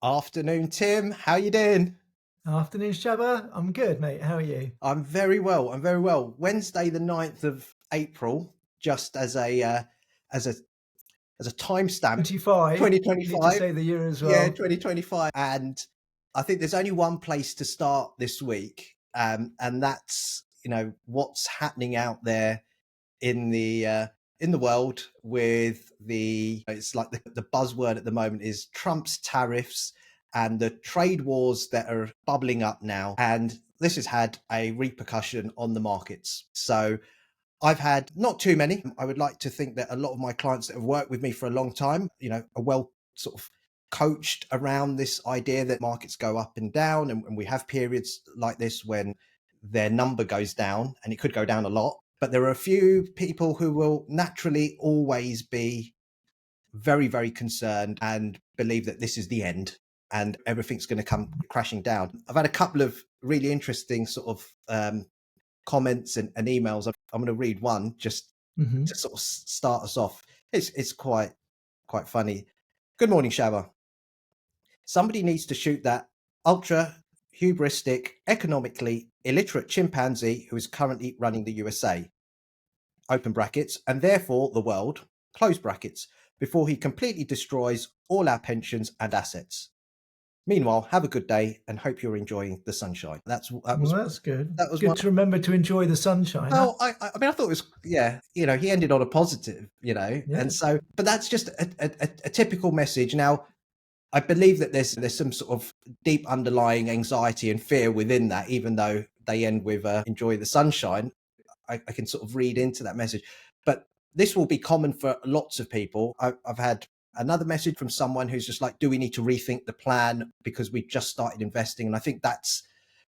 Afternoon, Tim. How you doing? Afternoon, Shabbar. I'm good, mate. How are you? I'm very well. I'm very well. Wednesday, the 9th of April, just as a as a timestamp, 25. You need to 2025. say the year as Yeah, well. 2025. And I think there's only one place to start this week, and that's what's happening out there in the world with it's like the buzzword at the moment is Trump's tariffs and the trade wars that are bubbling up now. And this has had a repercussion on the markets. So I've had not too many. I would like to think that a lot of my clients that have worked with me for a long time, are well sort of coached around this idea that markets go up and down, and we have periods like this when their number goes down, and it could go down a lot. But there are a few people who will naturally always be very, very concerned and believe that this is the end and everything's going to come crashing down. I've had a couple of really interesting sort of comments and emails. I'm going to read one just to sort of start us off. It's quite funny. Good morning, Shabba. Somebody needs to shoot that ultra hubristic, economically illiterate chimpanzee who is currently running the USA, open brackets, and therefore the world, close brackets, before he completely destroys all our pensions and assets. Meanwhile, have a good day and hope you're enjoying the sunshine. That's Good. that was Good one. to remember to enjoy the sunshine. Well, I mean, I thought it was, he ended on a positive, Yeah. and so, but that's just a typical message. Now, I believe that there's some sort of deep underlying anxiety and fear within that, even though they end with enjoy the sunshine. I can sort of read into that message, but this will be common for lots of people. I've had another message from someone who's just like, do we need to rethink the plan because we've just started investing? And I think that's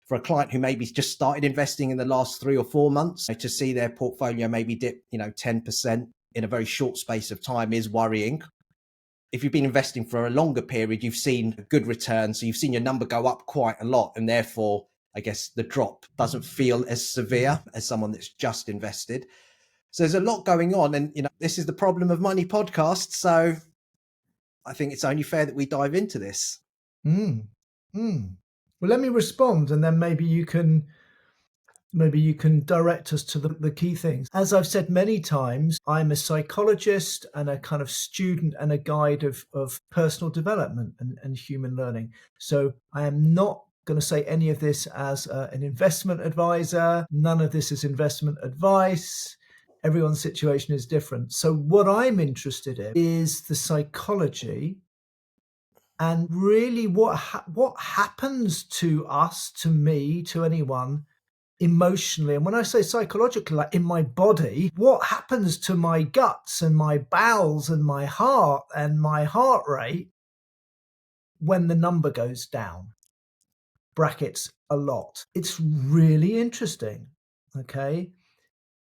for a client who maybe just started investing in the last 3 or 4 months, to see their portfolio maybe dip 10% in a very short space of time is worrying. If you've been investing for a longer period, you've seen good returns, so you've seen your number go up quite a lot, and therefore I guess the drop doesn't feel as severe as someone that's just invested. So there's a lot going on, and this is the Problem of Money podcast, so I think it's only fair that we dive into this. Well, let me respond, and then maybe you can direct us to the key things. As I've said many times, I'm a psychologist and a kind of student and a guide of personal development and human learning. So I am not going to say any of this as an investment advisor. None of this is investment advice. Everyone's situation is different. So what I'm interested in is the psychology and really what happens to us, to me, to anyone emotionally. And when I say psychologically, like in my body, what happens to my guts and my bowels and my heart and my heart rate when the number goes down? Brackets a lot. It's really interesting. Okay.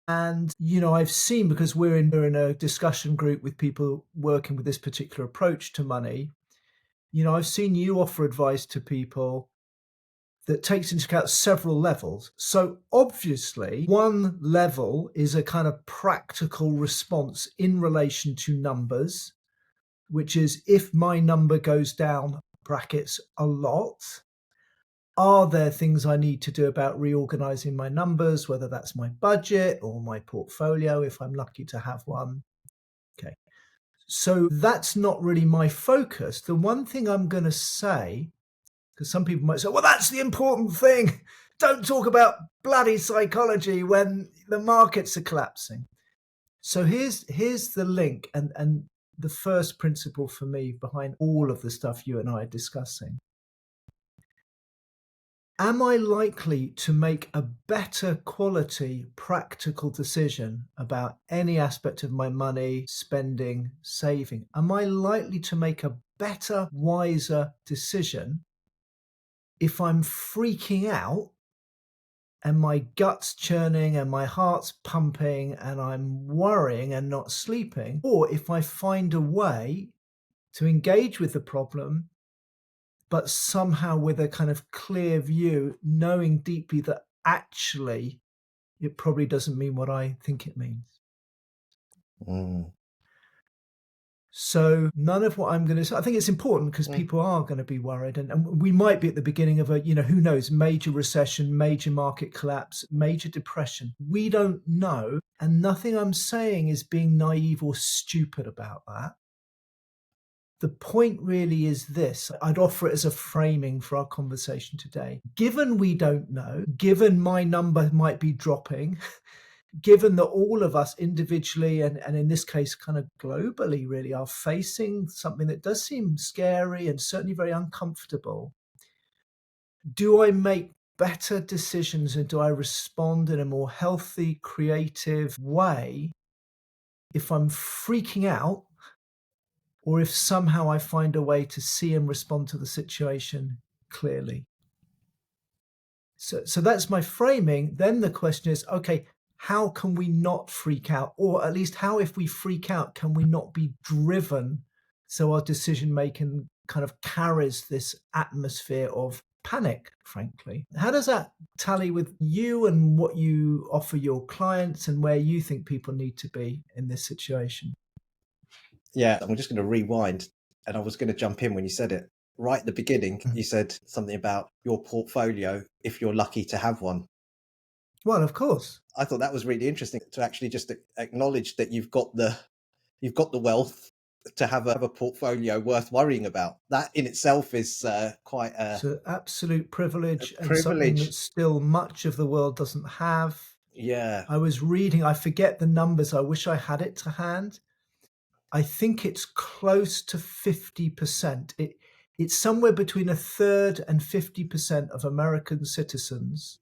And, I've seen, because we're in a discussion group with people working with this particular approach to money, I've seen you offer advice to people that takes into account several levels. So obviously, one level is a kind of practical response in relation to numbers, which is if my number goes down, brackets, a lot, are there things I need to do about reorganizing my numbers, whether that's my budget or my portfolio, if I'm lucky to have one? Okay. So that's not really my focus. The one thing I'm going to say, because some people might say, well, that's the important thing. Don't talk about bloody psychology when the markets are collapsing. So here's the link and the first principle for me behind all of the stuff you and I are discussing. Am I likely to make a better quality practical decision about any aspect of my money, spending, saving? Am I likely to make a better, wiser decision if I'm freaking out and my gut's churning and my heart's pumping and I'm worrying and not sleeping, or if I find a way to engage with the problem, but somehow with a kind of clear view, knowing deeply that actually it probably doesn't mean what I think it means. Mm. So none of what I'm going to say, I think it's important because people are going to be worried, and we might be at the beginning of a, who knows, major recession, major market collapse, major depression. We don't know. And nothing I'm saying is being naive or stupid about that. The point really is this. I'd offer it as a framing for our conversation today. Given we don't know, given my number might be dropping, given that all of us individually and in this case kind of globally really are facing something that does seem scary and certainly very uncomfortable, do I make better decisions and do I respond in a more healthy, creative way if I'm freaking out, or if somehow I find a way to see and respond to the situation clearly? So that's my framing. Then the question is, okay, how can we not freak out? Or at least how, if we freak out, can we not be driven so our decision making kind of carries this atmosphere of panic, frankly? How does that tally with you and what you offer your clients and where you think people need to be in this situation? Yeah, I'm just going to rewind, and I was going to jump in when you said it. Right at the beginning, you said something about your portfolio, if you're lucky to have one. Well, of course. I thought that was really interesting to actually just acknowledge that you've got the wealth to have a portfolio worth worrying about. That in itself is quite It's an absolute privilege and something privilege. that still much of the world doesn't have. Yeah. I was reading, I forget the numbers, I wish I had it to hand. I think it's close to 50%. It's somewhere between a third and 50% of American citizens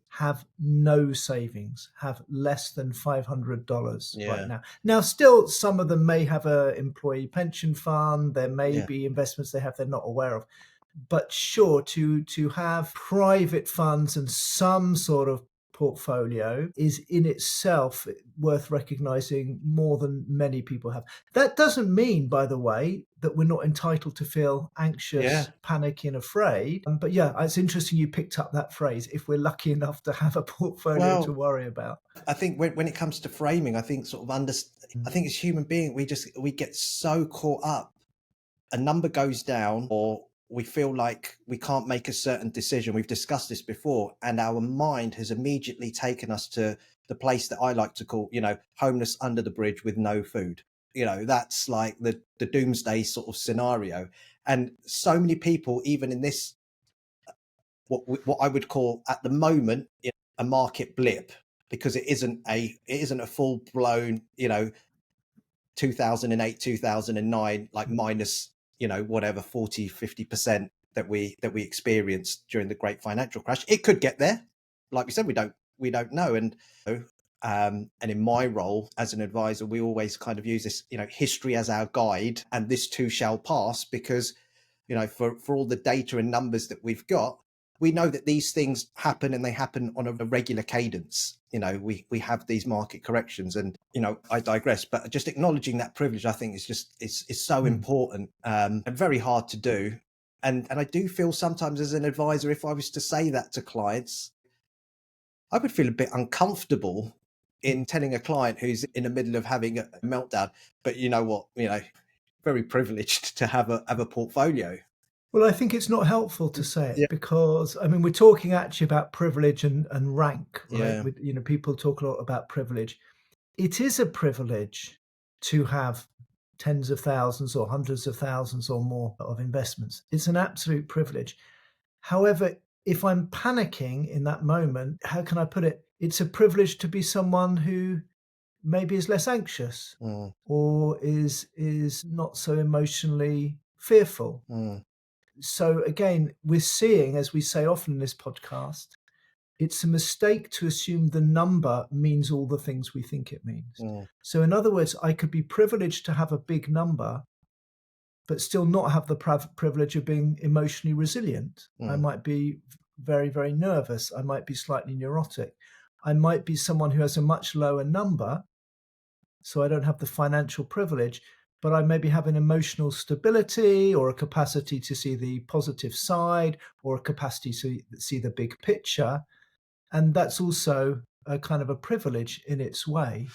have no savings, have less than $500 right now. Now, still, some of them may have an employee pension fund. There may be investments they have they're not aware of. But sure, to have private funds and some sort of portfolio is in itself worth recognizing more than many people have. That doesn't mean, by the way, that we're not entitled to feel anxious, panicky, and afraid. But yeah, it's interesting you picked up that phrase, if we're lucky enough to have a portfolio to worry about. I think when it comes to framing, I think I think as human beings, we get so caught up. A number goes down, or we feel like we can't make a certain decision. We've discussed this before, and our mind has immediately taken us to the place that I like to call, homeless under the bridge with no food. That's like the doomsday sort of scenario. And so many people, even in this, what I would call at the moment, a market blip, because it isn't a full blown, 2008, 2009, like minus, whatever 40-50% that we experienced during the great financial crash. It could get there. Like we said, we don't know. And in my role as an advisor, we always kind of use this, history as our guide, and this too shall pass, because for all the data and numbers that we've got, we know that these things happen, and they happen on a regular cadence. We have these market corrections, and I digress, but just acknowledging that privilege, I think, is so important, and very hard to do. And I do feel sometimes as an advisor, if I was to say that to clients, I would feel a bit uncomfortable in telling a client who's in the middle of having a meltdown, but you know what, very privileged to have a portfolio. Well, I think it's not helpful to say it because, I mean, we're talking actually about privilege and rank, right? People talk a lot about privilege. It is a privilege to have tens of thousands or hundreds of thousands or more of investments. It's an absolute privilege. However, if I'm panicking in that moment, how can I put it? It's a privilege to be someone who maybe is less anxious or is not so emotionally fearful. So again, we're seeing, as we say often in this podcast, it's a mistake to assume the number means all the things we think it means. So in other words, I could be privileged to have a big number, but still not have the privilege of being emotionally resilient. I might be very, very nervous. I might be slightly neurotic. I might be someone who has a much lower number, so I don't have the financial privilege, but I maybe have an emotional stability or a capacity to see the positive side or a capacity to see the big picture. And that's also a kind of a privilege in its way.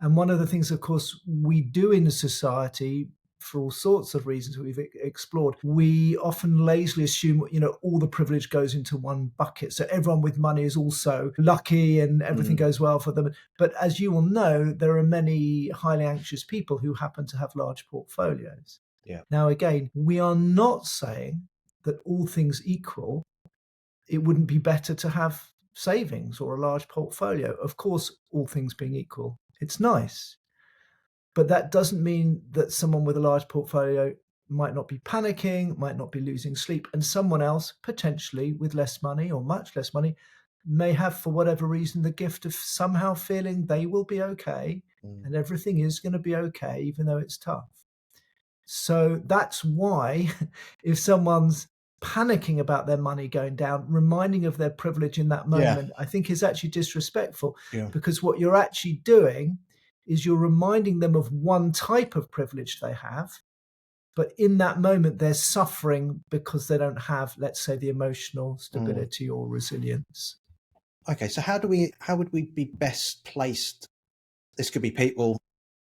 And one of the things, of course, we do in the society, for all sorts of reasons we've explored, we often lazily assume, all the privilege goes into one bucket. So everyone with money is also lucky and everything goes well for them. But as you will know, there are many highly anxious people who happen to have large portfolios. Yeah. Now, again, we are not saying that all things equal, it wouldn't be better to have savings or a large portfolio. Of course, all things being equal, it's nice. But that doesn't mean that someone with a large portfolio might not be panicking, might not be losing sleep, and someone else, potentially with less money or much less money, may have, for whatever reason, the gift of somehow feeling they will be okay and everything is going to be okay, even though it's tough. So that's why if someone's panicking about their money going down, reminding of their privilege in that moment, I think is actually disrespectful, because what you're actually doing is you're reminding them of one type of privilege they have, but in that moment they're suffering because they don't have, let's say, the emotional stability or resilience. Okay, so how would we be best placed? This could be people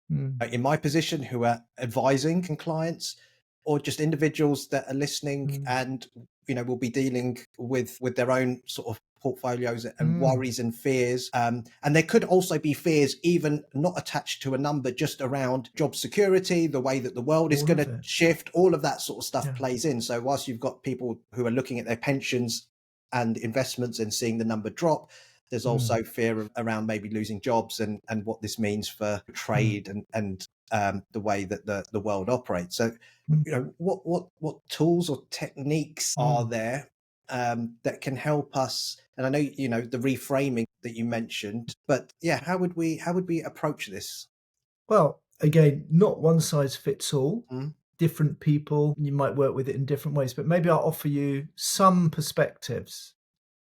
in my position who are advising clients, or just individuals that are listening and will be dealing with their own sort of portfolios and worries and fears, and there could also be fears even not attached to a number, just around job security, the way that the world is going to shift. All of that sort of stuff plays in. So whilst you've got people who are looking at their pensions and investments and seeing the number drop, there's also fear around maybe losing jobs and what this means for trade and the way that the world operates. So, what tools or techniques are there that can help us? And I know, the reframing that you mentioned, but how would we approach this? Well, again, not one size fits all. Different people, you might work with it in different ways, but maybe I'll offer you some perspectives.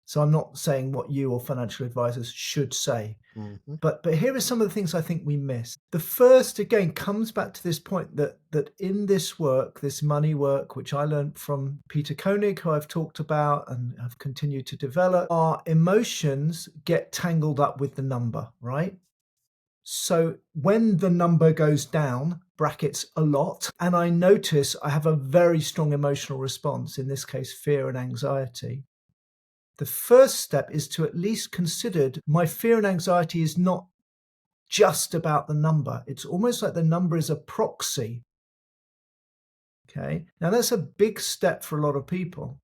So I'm not saying what you or financial advisors should say, but here are some of the things I think we miss. The first, again, comes back to this point that in this work, this money work, which I learned from Peter Koenig, who I've talked about and have continued to develop, our emotions get tangled up with the number, right? So when the number goes down, brackets a lot, and I notice I have a very strong emotional response, in this case, fear and anxiety, the first step is to at least consider my fear and anxiety is not just about the number. It's almost like the number is a proxy. Okay. Now that's a big step for a lot of people.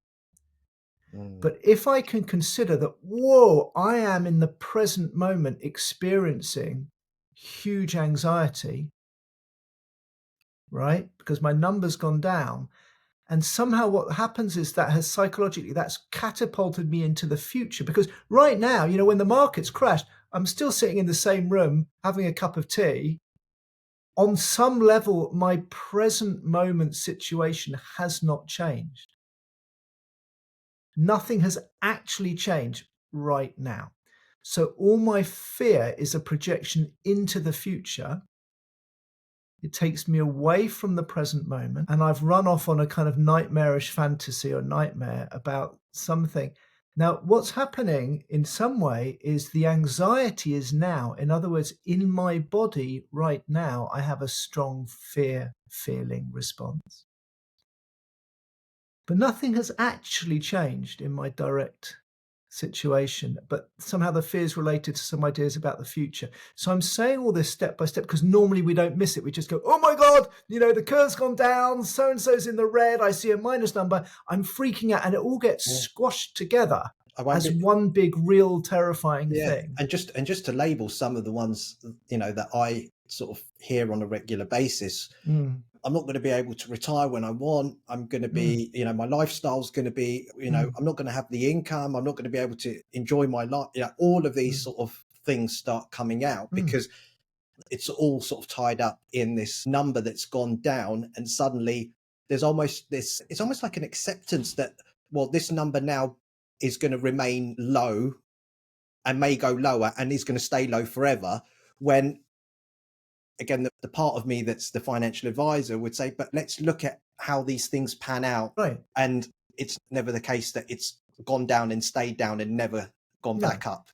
But if I can consider that, whoa, I am in the present moment experiencing huge anxiety, right? Because my number's gone down. And somehow what happens is that has psychologically, that's catapulted me into the future. Because right now, when the market's crashed, I'm still sitting in the same room having a cup of tea. On some level, my present moment situation has not changed. Nothing has actually changed right now. So all my fear is a projection into the future. It takes me away from the present moment, and I've run off on a kind of nightmarish fantasy or nightmare about something. Now, what's happening in some way is the anxiety is now, in other words, in my body right now, I have a strong fear feeling response. But nothing has actually changed in my direct situation, but somehow the fear is related to some ideas about the future. So I'm saying all this step by step because normally we don't miss it. We just go, oh my God, the curve's gone down, so-and-so's in the red, I see a minus number, I'm freaking out, and it all gets squashed together as one big, real, terrifying thing. And just to label some of the ones, that I sort of hear on a regular basis. I'm not going to be able to retire when I want. I'm going to be, my lifestyle's going to be, I'm not going to have the income. I'm not going to be able to enjoy my life. All of these sort of things start coming out because it's all sort of tied up in this number that's gone down. And suddenly there's almost it's almost like an acceptance that, well, this number now is going to remain low and may go lower and is going to stay low forever. When again, the part of me that's the financial advisor would say, but let's look at how these things pan out. Right. And it's never the case that it's gone down and stayed down and never gone back up.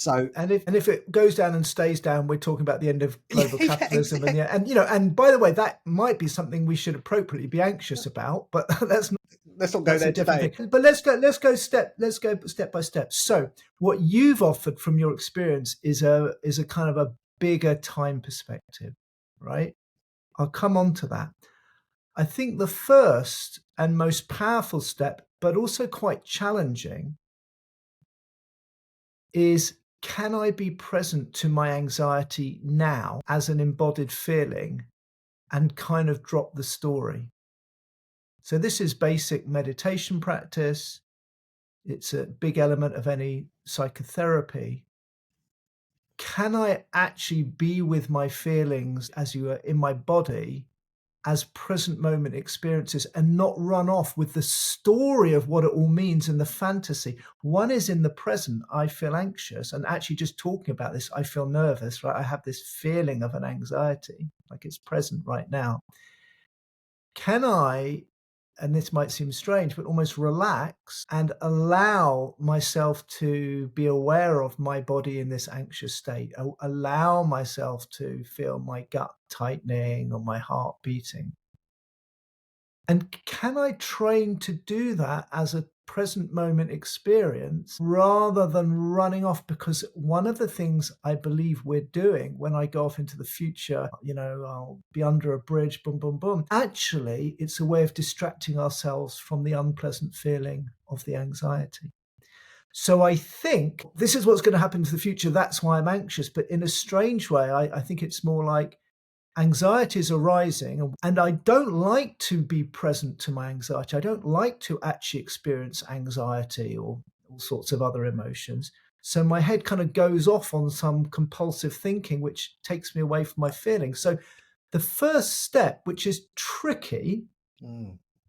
So And if it goes down and stays down, we're talking about the end of global yeah, capitalism, exactly. and by the way, that might be something we should appropriately be anxious about, but Let's not go that's a there different today. thing. But let's go step by step. So what you've offered from your experience is a kind of a bigger time perspective, right? I'll come on to that. I think the first and most powerful step, but also quite challenging, is, can I be present to my anxiety now as an embodied feeling and kind of drop the story? So this is basic meditation practice. It's a big element of any psychotherapy. Can I actually be with my feelings as you are in my body as present moment experiences and not run off with the story of what it all means and the fantasy? One is in the present, I feel anxious, and actually just talking about this, I feel nervous, right? I have this feeling of an anxiety, like it's present right now. Can I, and this might seem strange, but almost relax and allow myself to be aware of my body in this anxious state, allow myself to feel my gut tightening or my heart beating? And can I train to do that as a present moment experience rather than running off? Because one of the things I believe we're doing when I go off into the future, I'll be under a bridge, boom, boom, boom. Actually, it's a way of distracting ourselves from the unpleasant feeling of the anxiety. So I think this is what's going to happen to the future. That's why I'm anxious. But in a strange way, I think it's more like, anxieties are rising, and I don't like to be present to my anxiety. I don't like to actually experience anxiety or all sorts of other emotions. So my head kind of goes off on some compulsive thinking, which takes me away from my feelings. So the first step, which is tricky,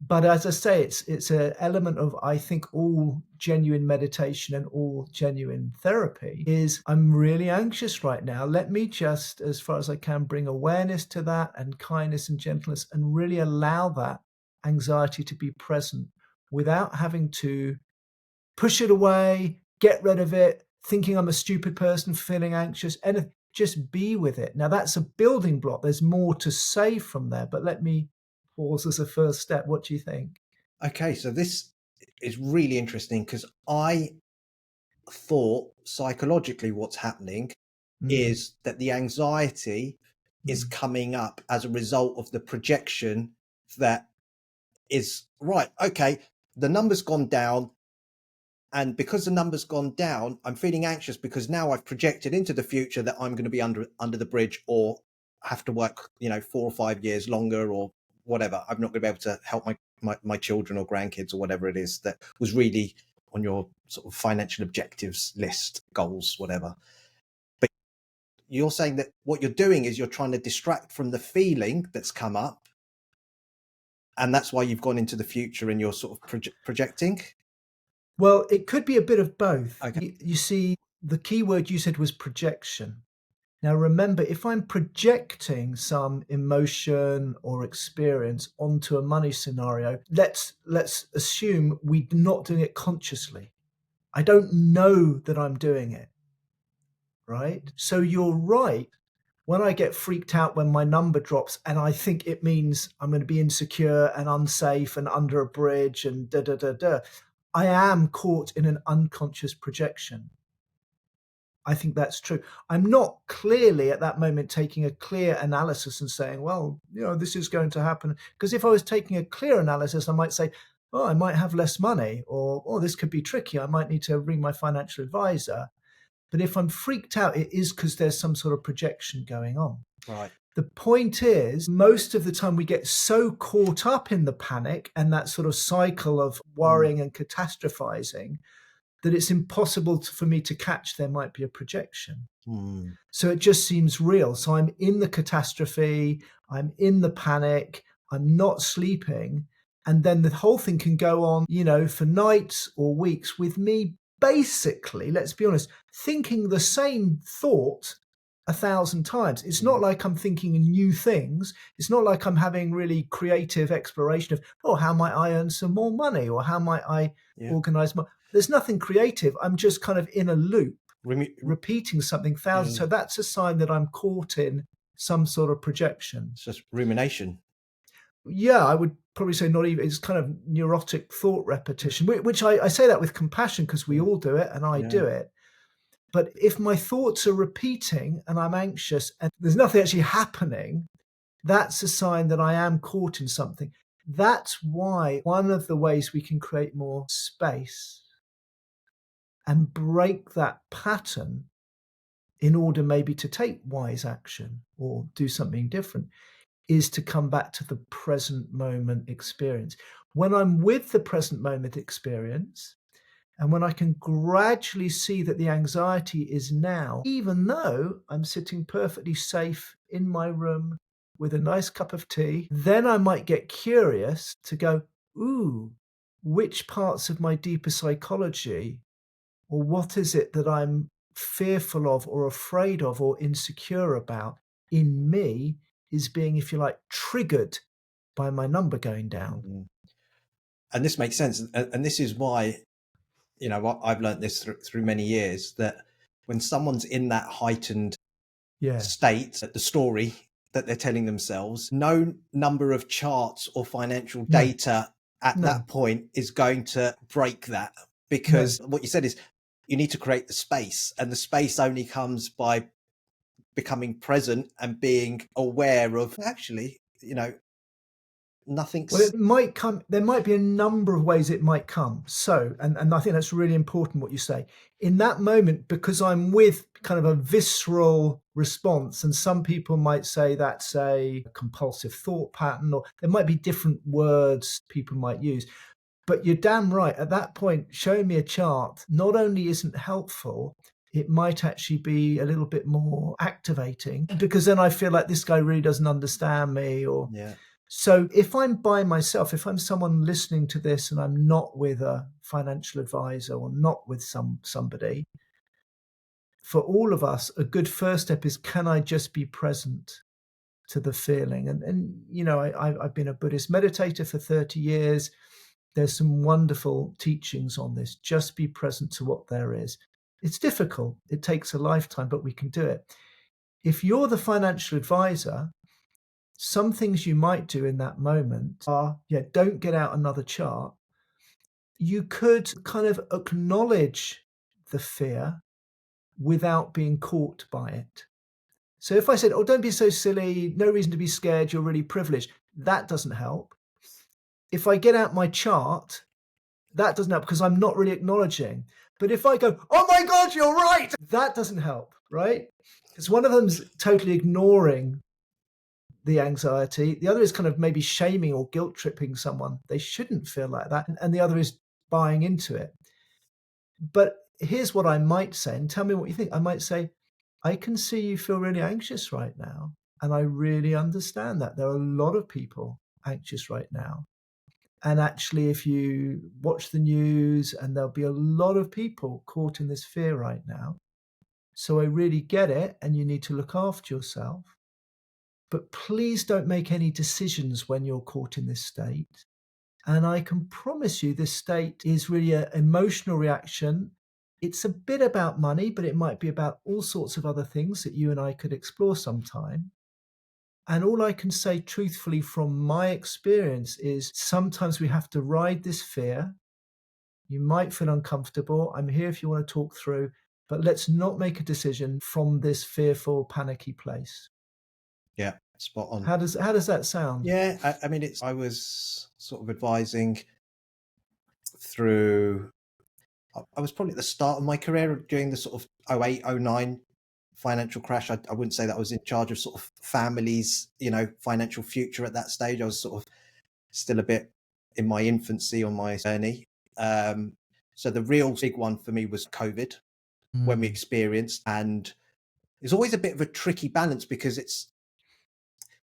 but as I say, it's an element of, I think, all genuine meditation and all genuine therapy, is, I'm really anxious right now. Let me just, as far as I can, bring awareness to that and kindness and gentleness and really allow that anxiety to be present without having to push it away, get rid of it, thinking I'm a stupid person feeling anxious, and just be with it. Now, that's a building block. There's more to say from there, but let me pause as a first step. What do you think? Okay, so this is really interesting because I thought psychologically what's happening Mm, is that the anxiety is mm, coming up as a result of the projection that is right. Okay, the number's gone down. And because the number's gone down, I'm feeling anxious because now I've projected into the future that I'm going to be under the bridge or have to work, 4 or 5 years longer or whatever. I'm not going to be able to help my children or grandkids or whatever it is that was really on your sort of financial objectives list, goals, whatever. But you're saying that what you're doing is you're trying to distract from the feeling that's come up, and that's why you've gone into the future and you're sort of projecting. Well, it could be a bit of both. Okay. You see, the key word you said was projection. Now, remember, if I'm projecting some emotion or experience onto a money scenario, let's assume we're not doing it consciously. I don't know that I'm doing it, right? So you're right. When I get freaked out when my number drops and I think it means I'm going to be insecure and unsafe and under a bridge and da da da da, I am caught in an unconscious projection. I think that's true. I'm not clearly at that moment taking a clear analysis and saying, well, this is going to happen. Because if I was taking a clear analysis, I might say, oh, I might have less money, or, oh, this could be tricky. I might need to ring my financial advisor. But if I'm freaked out, it is because there's some sort of projection going on. Right. The point is, most of the time we get so caught up in the panic and that sort of cycle of worrying and catastrophizing that it's impossible for me to catch there might be a projection. So it just seems real. So I'm in the catastrophe, I'm in the panic, I'm not sleeping. And then the whole thing can go on, for nights or weeks with me basically, let's be honest, thinking the same thought 1,000 times. It's not like I'm thinking new things. It's not like I'm having really creative exploration of, oh, how might I earn some more money or how might I organize more. There's nothing creative. I'm just kind of in a loop. repeating something thousands. So that's a sign that I'm caught in some sort of projection. It's just rumination. Yeah, I would probably say not even, it's kind of neurotic thought repetition, which I say that with compassion because we all do it and I do it. But if my thoughts are repeating and I'm anxious and there's nothing actually happening, that's a sign that I am caught in something. That's why one of the ways we can create more space and break that pattern in order maybe to take wise action or do something different is to come back to the present moment experience. When I'm with the present moment experience, and when I can gradually see that the anxiety is now, even though I'm sitting perfectly safe in my room with a nice cup of tea, then I might get curious to go, ooh, which parts of my deeper psychology, or what is it that I'm fearful of or afraid of or insecure about in me is being, if you like, triggered by my number going down. And this makes sense. And this is why, you know, I've learned this through many years, that when someone's in that heightened state, the story that they're telling themselves, no number of charts or financial data at that point is going to break that. Because what you said is you need to create the space, and the space only comes by becoming present and being aware of, actually, you know, nothing's... Well, it might come, there might be a number of ways it might come. So, and I think that's really important what you say. In that moment, because I'm with kind of a visceral response, and some people might say that's a compulsive thought pattern, or there might be different words people might use. But you're damn right. At that point, showing me a chart not only isn't helpful, it might actually be a little bit more activating, because then I feel like this guy really doesn't understand me. Or so if I'm by myself, if I'm someone listening to this and I'm not with a financial advisor or not with somebody, for all of us, a good first step is, can I just be present to the feeling? And you know, I've been a Buddhist meditator for 30 years. There's some wonderful teachings on this. Just be present to what there is. It's difficult. It takes a lifetime, but we can do it. If you're the financial advisor, some things you might do in that moment are, don't get out another chart. You could kind of acknowledge the fear without being caught by it. So if I said, oh, don't be so silly, no reason to be scared, you're really privileged, that doesn't help. If I get out my chart, that doesn't help because I'm not really acknowledging. But if I go, oh my God, you're right, that doesn't help, right? Because one of them's totally ignoring the anxiety. The other is kind of maybe shaming or guilt tripping someone. They shouldn't feel like that. And the other is buying into it. But here's what I might say, and tell me what you think. I might say, I can see you feel really anxious right now. And I really understand that. There are a lot of people anxious right now. And actually, if you watch the news, and there'll be a lot of people caught in this fear right now. So I really get it, and you need to look after yourself. But please don't make any decisions when you're caught in this state. And I can promise you this state is really an emotional reaction. It's a bit about money, but it might be about all sorts of other things that you and I could explore sometime. And all I can say truthfully from my experience is sometimes we have to ride this fear. You might feel uncomfortable. I'm here if you want to talk through, but let's not make a decision from this fearful, panicky place. Yeah, spot on. How does that sound? Yeah, I mean, I was sort of advising through, I was probably at the start of my career during the sort of 08, 09 financial crash. I wouldn't say that I was in charge of sort of families, you know, financial future at that stage. I was sort of still a bit in my infancy on my journey. So the real big one for me was COVID when we experienced, and it's always a bit of a tricky balance because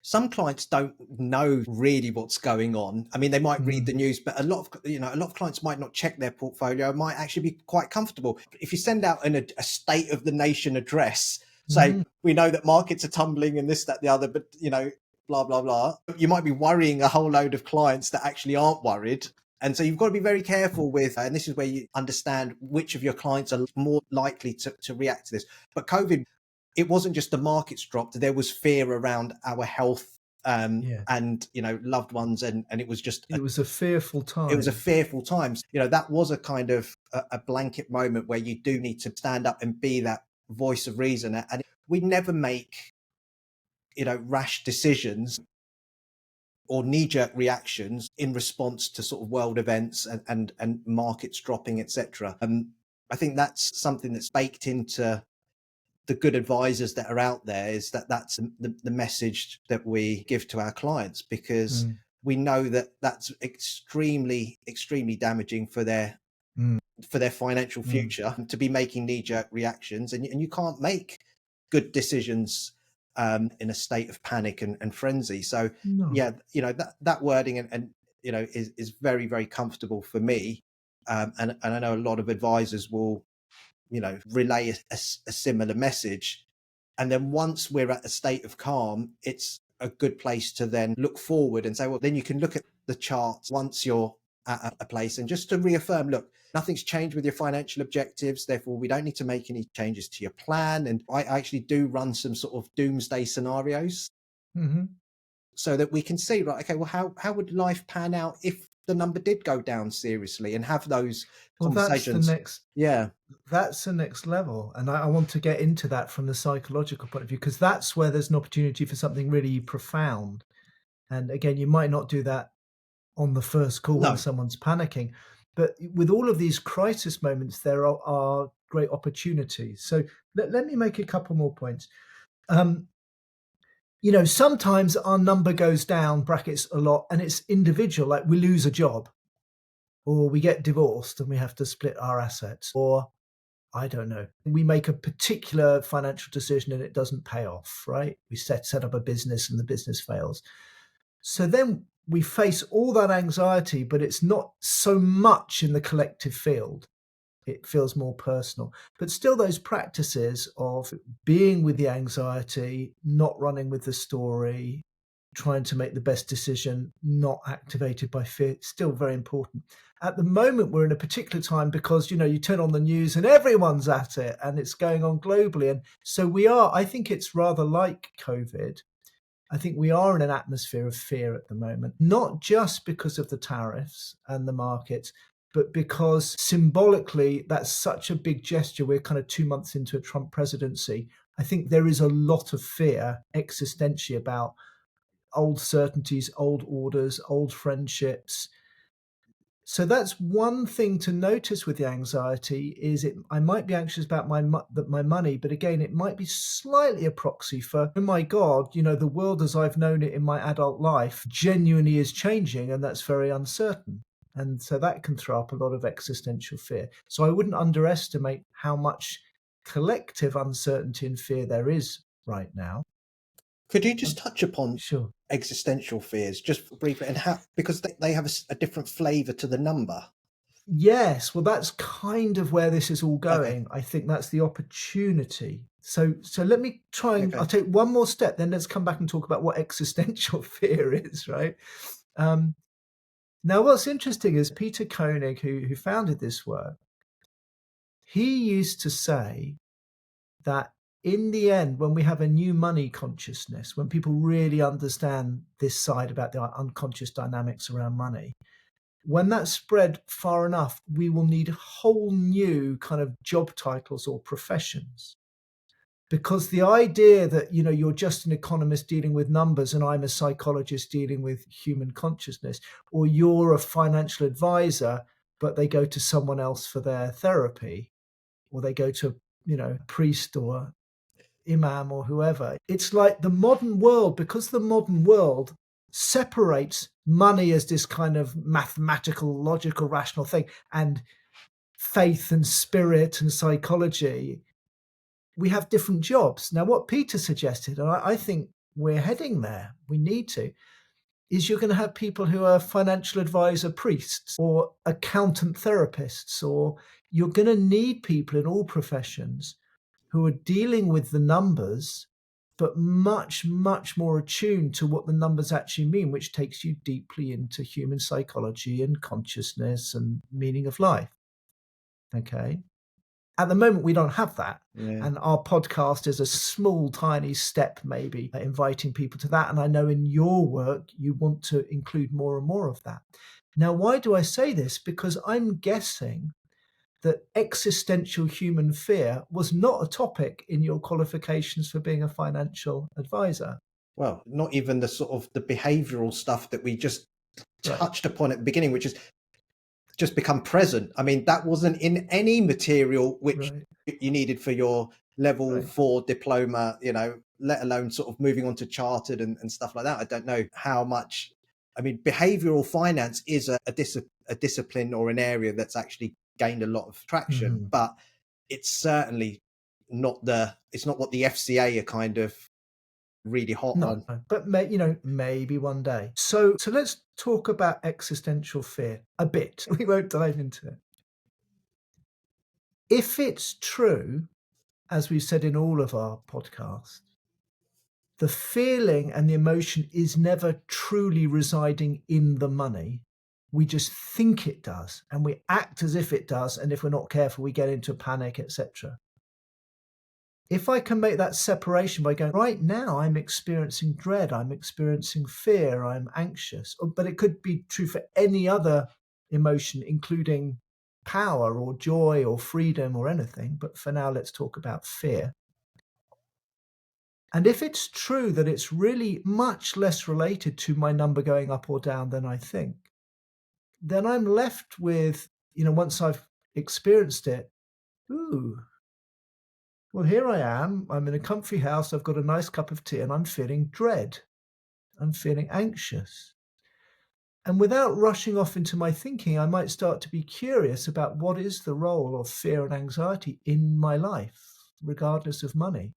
some clients don't know really what's going on. I mean, they might read the news, but a lot of clients might not check their portfolio, might actually be quite comfortable. If you send out a state of the nation address, say, we know that markets are tumbling and this, that, the other, but, you know, blah, blah, blah. You might be worrying a whole load of clients that actually aren't worried. And so you've got to be very careful with, and this is where you understand which of your clients are more likely to react to this. But COVID, it wasn't just the markets dropped. There was fear around our health Yeah. and, loved ones. And it was just, It was a fearful it was a time. fearful time. That was a kind of a blanket moment where you do need to stand up and be that voice of reason. And we never make, rash decisions or knee-jerk reactions in response to sort of world events and markets dropping, etc. I think that's something that's baked into the good advisors that are out there, is that's the message that we give to our clients, because we know that that's extremely damaging for their financial future, to be making knee-jerk reactions, and you can't make good decisions in a state of panic and frenzy. So No. yeah, that wording and is very, very comfortable for me, and I know a lot of advisors will relay a similar message. And then once we're at a state of calm, it's a good place to then look forward and say, well, then you can look at the charts once you're at a place, and just to reaffirm, look, nothing's changed with your financial objectives, therefore we don't need to make any changes to your plan. And I actually do run some sort of doomsday scenarios, so that we can see, right, okay, well, how would life pan out if the number did go down seriously, and have those conversations. That's the next level. And I want to get into that from the psychological point of view, because that's where there's an opportunity for something really profound. And again, you might not do that on the first call when someone's panicking, but with all of these crisis moments, there are great opportunities. So let me make a couple more points. Sometimes our number goes down, brackets, a lot, and it's individual, like we lose a job, or we get divorced and we have to split our assets, or I don't know, we make a particular financial decision and it doesn't pay off, right? We set up a business and the business fails. So then we face all that anxiety, but it's not so much in the collective field. It feels more personal. But still, those practices of being with the anxiety, not running with the story, trying to make the best decision, not activated by fear, still very important. At the moment, we're in a particular time because, you turn on the news and everyone's at it and it's going on globally. And so I think it's rather like COVID. I think we are in an atmosphere of fear at the moment, not just because of the tariffs and the markets, but because symbolically, that's such a big gesture. We're kind of 2 months into a Trump presidency. I think there is a lot of fear existentially about old certainties, old orders, old friendships. So that's one thing to notice with the anxiety, is I might be anxious about my money, but again, it might be slightly a proxy for, oh my God, the world as I've known it in my adult life genuinely is changing, and that's very uncertain. And so that can throw up a lot of existential fear. So I wouldn't underestimate how much collective uncertainty and fear there is right now. Could you just touch upon Sure. existential fears just briefly, and how, because they have a different flavor to the number? Yes, well, that's kind of where this is all going. Okay. I think that's the opportunity. So let me try and I'll take one more step, then let's come back and talk about what existential fear is, right? Now, what's interesting is Peter Koenig, who founded this work, he used to say that in the end, when we have a new money consciousness, when people really understand this side about the unconscious dynamics around money, when that's spread far enough, we will need whole new kind of job titles or professions. Because the idea that, you're just an economist dealing with numbers and I'm a psychologist dealing with human consciousness, or you're a financial advisor, but they go to someone else for their therapy, or they go to, a priest or imam or whoever. It's like the modern world, because the modern world separates money as this kind of mathematical, logical, rational thing, and faith and spirit and psychology. We have different jobs. Now, what Peter suggested, and I think we're heading there, we need to, is you're going to have people who are financial advisor priests or accountant therapists, or you're going to need people in all professions who are dealing with the numbers but much, much more attuned to what the numbers actually mean, which takes you deeply into human psychology and consciousness and meaning of life. Okay. At the moment, we don't have that. Yeah. And our podcast is a small, tiny step, maybe inviting people to that. And I know in your work, you want to include more and more of that. Now, why do I say this? Because I'm guessing that existential human fear was not a topic in your qualifications for being a financial advisor. Well, not even the sort of the behavioral stuff that we just touched upon at the beginning, which is just become present. I mean, that wasn't in any material which you needed for your level 4 diploma, let alone sort of moving on to chartered and stuff like that. I don't know how much. I mean, behavioral finance is a discipline or an area that's actually gained a lot of traction, but it's certainly not it's not what the FCA are kind of really hot on. But maybe one day. So let's talk about existential fear a bit. We won't dive into it. If it's true, as we've said in all of our podcasts, the feeling and the emotion is never truly residing in the money. We just think it does, and we act as if it does, and if we're not careful, we get into panic, etc. If I can make that separation by going, right now I'm experiencing dread, I'm experiencing fear, I'm anxious, but it could be true for any other emotion, including power or joy or freedom or anything. But for now, let's talk about fear. And if it's true that it's really much less related to my number going up or down than I think, then I'm left with, once I've experienced it, well, here I am. I'm in a comfy house. I've got a nice cup of tea and I'm feeling dread. I'm feeling anxious. And without rushing off into my thinking, I might start to be curious about what is the role of fear and anxiety in my life, regardless of money.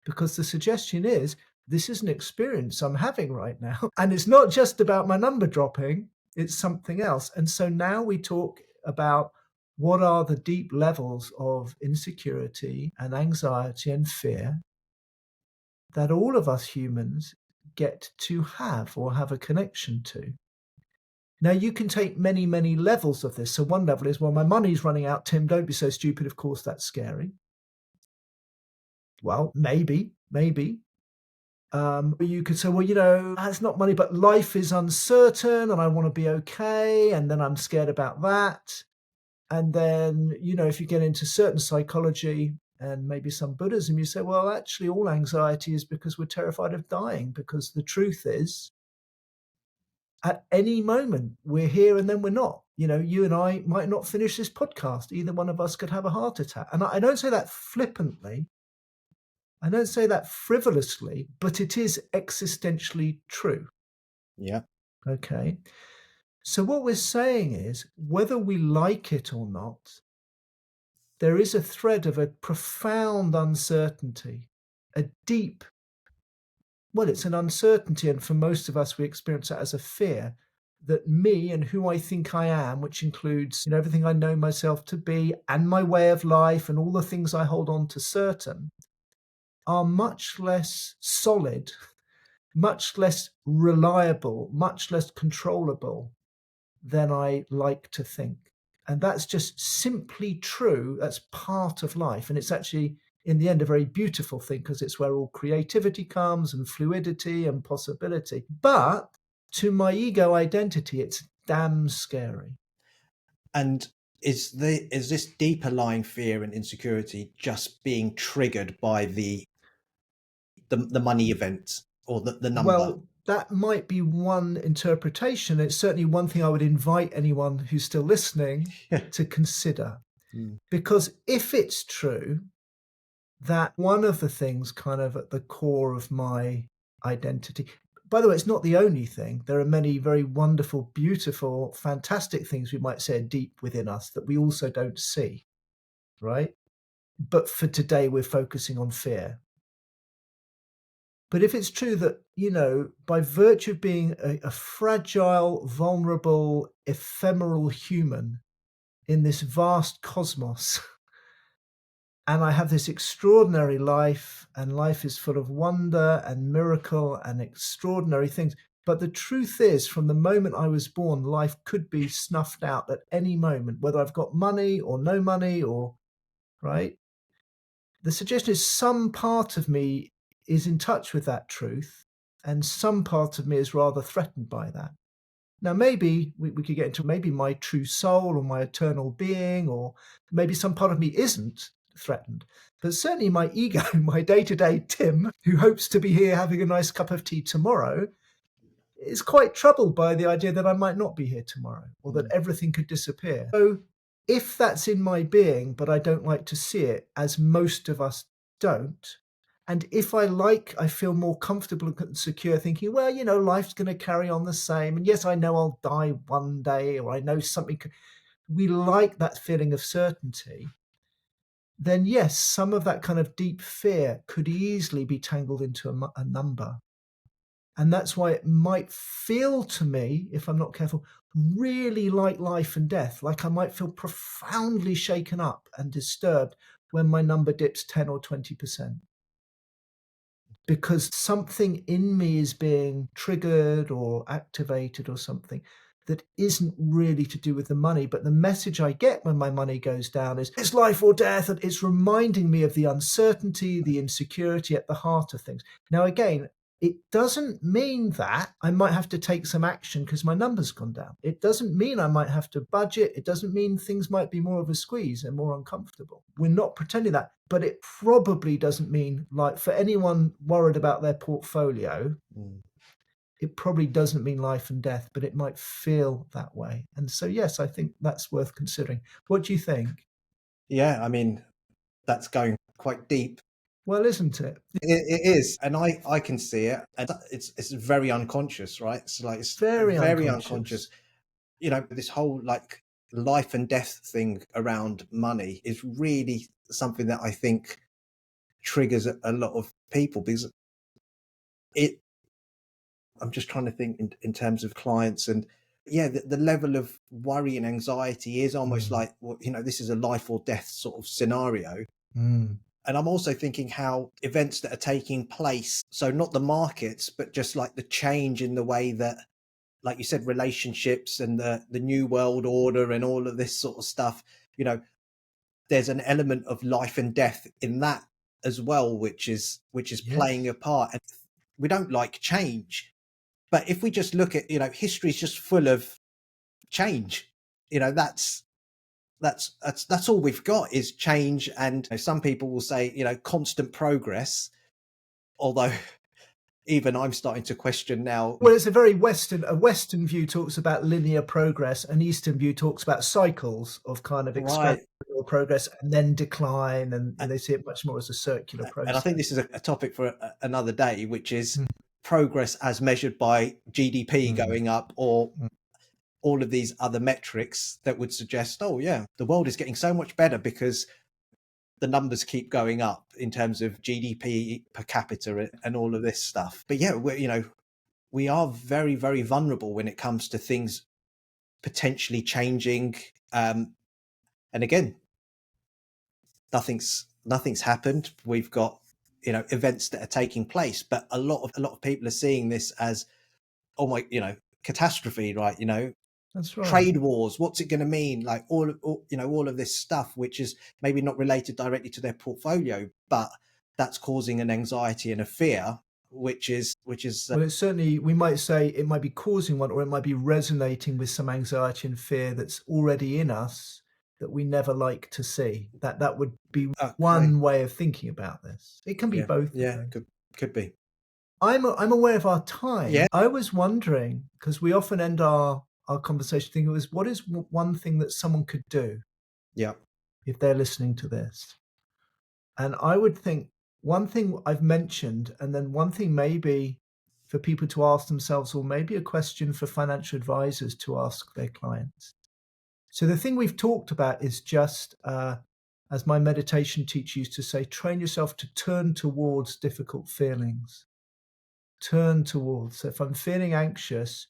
Because the suggestion is, this is an experience I'm having right now. And it's not just about my number dropping, it's something else. And so now we talk about what are the deep levels of insecurity and anxiety and fear that all of us humans get to have or have a connection to. Now, you can take many, many levels of this. So one level is, well, my money's running out, Tim, don't be so stupid. Of course, that's scary. Well, maybe. You could say, well, it's not money, but life is uncertain and I want to be okay. And then I'm scared about that. And then, if you get into certain psychology and maybe some Buddhism, you say, well, actually, all anxiety is because we're terrified of dying, because the truth is, at any moment, we're here and then we're not. You and I might not finish this podcast. Either one of us could have a heart attack. And I don't say that flippantly. I don't say that frivolously, but it is existentially true. Yeah. Okay. So what we're saying is, whether we like it or not, there is a thread of a profound uncertainty, a deep, it's an uncertainty, and for most of us, we experience that as a fear that me and who I think I am, which includes everything I know myself to be and my way of life and all the things I hold on to certain, are much less solid, much less reliable, much less controllable than I like to think. And that's just simply true. That's part of life. And it's actually, in the end, a very beautiful thing, because it's where all creativity comes and fluidity and possibility. But to my ego identity, it's damn scary. And is this deeper lying fear and insecurity just being triggered by the money event or the number? Well, that might be one interpretation. It's certainly one thing I would invite anyone who's still listening to consider. Because if it's true that one of the things kind of at the core of my identity, by the way, it's not the only thing. There are many very wonderful, beautiful, fantastic things we might say are deep within us that we also don't see, right? But for today, we're focusing on fear. But if it's true that, by virtue of being a fragile, vulnerable, ephemeral human in this vast cosmos, and I have this extraordinary life, and life is full of wonder and miracle and extraordinary things. But the truth is, from the moment I was born, life could be snuffed out at any moment, whether I've got money or no money, or right. The suggestion is some part of me is in touch with that truth, and some part of me is rather threatened by that. Now, maybe we could get into maybe my true soul or my eternal being, or maybe some part of me isn't threatened. But certainly my ego, my day to day Tim, who hopes to be here having a nice cup of tea tomorrow, is quite troubled by the idea that I might not be here tomorrow, or that everything could disappear. So if that's in my being, but I don't like to see it, as most of us don't, and if I feel more comfortable and secure thinking, well, life's going to carry on the same. And yes, I know I'll die one day, or I know something. We like that feeling of certainty. Then yes, some of that kind of deep fear could easily be tangled into a number. And that's why it might feel to me, if I'm not careful, really like life and death, like I might feel profoundly shaken up and disturbed when my number dips 10 or 20%. Because something in me is being triggered or activated or something that isn't really to do with the money. But the message I get when my money goes down is it's life or death. And it's reminding me of the uncertainty, the insecurity at the heart of things. Now, again, it doesn't mean that I might have to take some action because my number's gone down. It doesn't mean I might have to budget. It doesn't mean things might be more of a squeeze and more uncomfortable. We're not pretending that, but it probably doesn't mean, like, for anyone worried about their portfolio, it probably doesn't mean life and death, but it might feel that way. And so, yes, I think that's worth considering. What do you think? Yeah, I mean, that's going quite deep. Well, isn't it? It is, and I can see it, and it's very unconscious, right? It's Very very unconscious. unconscious. This whole like life and death thing around money is really something that I think triggers a lot of people, because I'm just trying to think in terms of clients, and yeah, the level of worry and anxiety is almost like, well, this is a life or death sort of scenario. And I'm also thinking how events that are taking place, so not the markets, but just like the change in the way that, like you said, relationships and the new world order and all of this sort of stuff, there's an element of life and death in that as well, which is playing a part. And we don't like change. But if we just look at, history is just full of change. That's all we've got is change. And some people will say, constant progress, although even I'm starting to question now. Well, it's a Western view talks about linear progress, and Eastern view talks about cycles of kind of Right. exponential progress and then decline, and they see it much more as a circular process. And I think this is a topic for another day, which is progress as measured by GDP going up, or all of these other metrics that would suggest, oh yeah, the world is getting so much better because the numbers keep going up in terms of GDP per capita and all of this stuff. But yeah, we are very, very vulnerable when it comes to things potentially changing. And again, nothing's happened. We've got events that are taking place, but a lot of people are seeing this as, oh my, catastrophe, right? That's right. Trade wars, what's it going to mean? Like all of this stuff, which is maybe not related directly to their portfolio, but that's causing an anxiety and a fear, which is well, it's certainly, we might say it might be causing one, or it might be resonating with some anxiety and fear that's already in us that we never like to see. That would be one way of thinking about this. It can be both. Yeah, could be. I'm aware of our time. Yeah. I was wondering, because we often end our conversation thinking, what is one thing that someone could do? Yeah. If they're listening to this. And I would think one thing I've mentioned, and then one thing maybe for people to ask themselves, or maybe a question for financial advisors to ask their clients. So the thing we've talked about is just, as my meditation teacher used to say, train yourself to turn towards difficult feelings. Turn towards. So if I'm feeling anxious,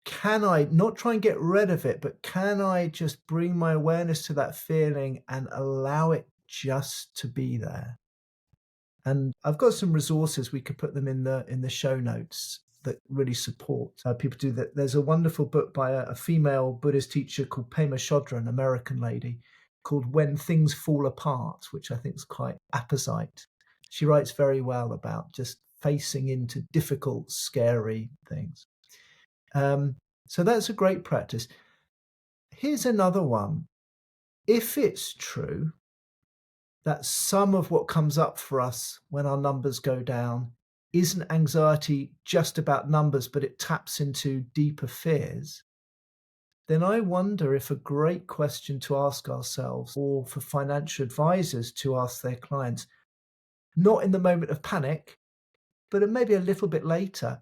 can I not try and get rid of it, but can I just bring my awareness to that feeling and allow it just to be there. And I've got some resources, we could put them in the show notes, that really support people do that. There's a wonderful book by a female Buddhist teacher called Pema Chodron, an American lady, called When Things Fall Apart, which I think is quite apposite. She writes very well about just facing into difficult, scary things. So that's a great practice. Here's another one. If it's true that some of what comes up for us when our numbers go down isn't anxiety just about numbers, but it taps into deeper fears, then I wonder if a great question to ask ourselves, or for financial advisors to ask their clients, not in the moment of panic, but maybe a little bit later,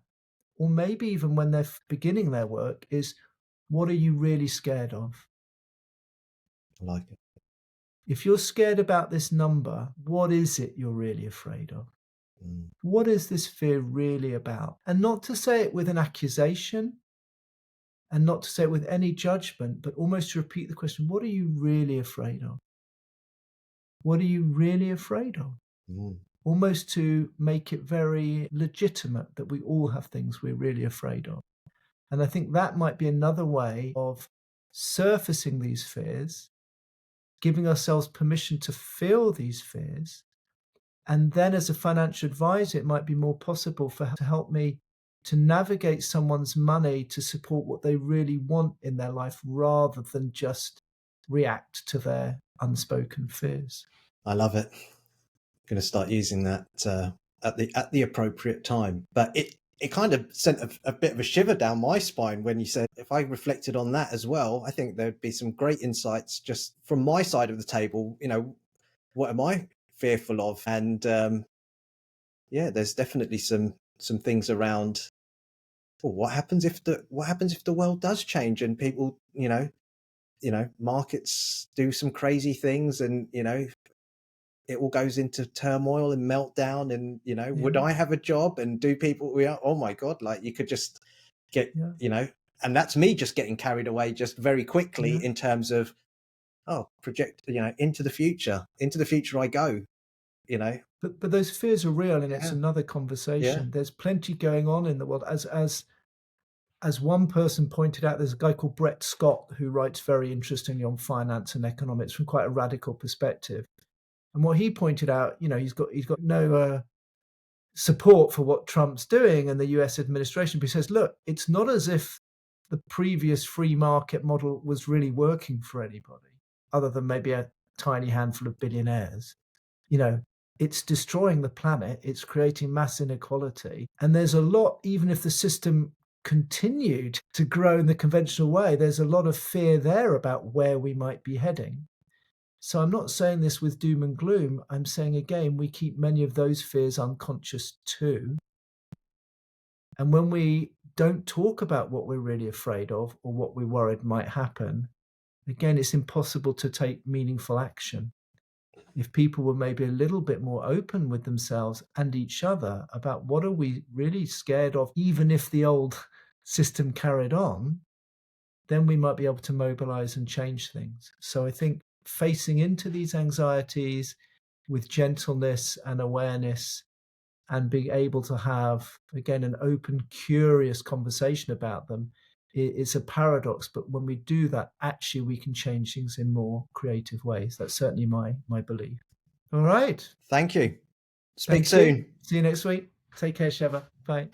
or maybe even when they're beginning their work, is, what are you really scared of? I like it. If you're scared about this number, what is it you're really afraid of? What is this fear really about? And not to say it with an accusation, and not to say it with any judgment, but almost to repeat the question, what are you really afraid of? What are you really afraid of? Almost to make it very legitimate that we all have things we're really afraid of. And I think that might be another way of surfacing these fears, giving ourselves permission to feel these fears. And then as a financial advisor, it might be more possible to help me to navigate someone's money to support what they really want in their life, rather than just react to their unspoken fears. I love it. I'm going to start using that at the appropriate time. But it kind of sent a bit of a shiver down my spine when you said, if I reflected on that as well, I think there'd be some great insights just from my side of the table. What am I fearful of? And there's definitely some things around. Well, what happens if the world does change and people, markets do some crazy things, and it all goes into turmoil and meltdown, and would I have a job, and do people oh my God, like you could just get and that's me just getting carried away just very quickly in terms of project into the future I go. But those fears are real, and it's another conversation. There's plenty going on in the world. As one person pointed out, there's a guy called Brett Scott who writes very interestingly on finance and economics from quite a radical perspective. And what he pointed out, he's got no support for what Trump's doing and the US administration. But he says, look, it's not as if the previous free market model was really working for anybody, other than maybe a tiny handful of billionaires. It's destroying the planet. It's creating mass inequality. And there's a lot, even if the system continued to grow in the conventional way, there's a lot of fear there about where we might be heading. So I'm not saying this with doom and gloom. I'm saying, again, we keep many of those fears unconscious too. And when we don't talk about what we're really afraid of or what we're worried might happen, again, it's impossible to take meaningful action. If people were maybe a little bit more open with themselves and each other about what are we really scared of, even if the old system carried on, then we might be able to mobilize and change things. So I think facing into these anxieties with gentleness and awareness, and being able to have, again, an open, curious conversation about them, it's a paradox. But when we do that, actually we can change things in more creative ways. That's certainly my belief. All right. Thank you. Speak soon. See you next week. Take care, Shabbar. Bye.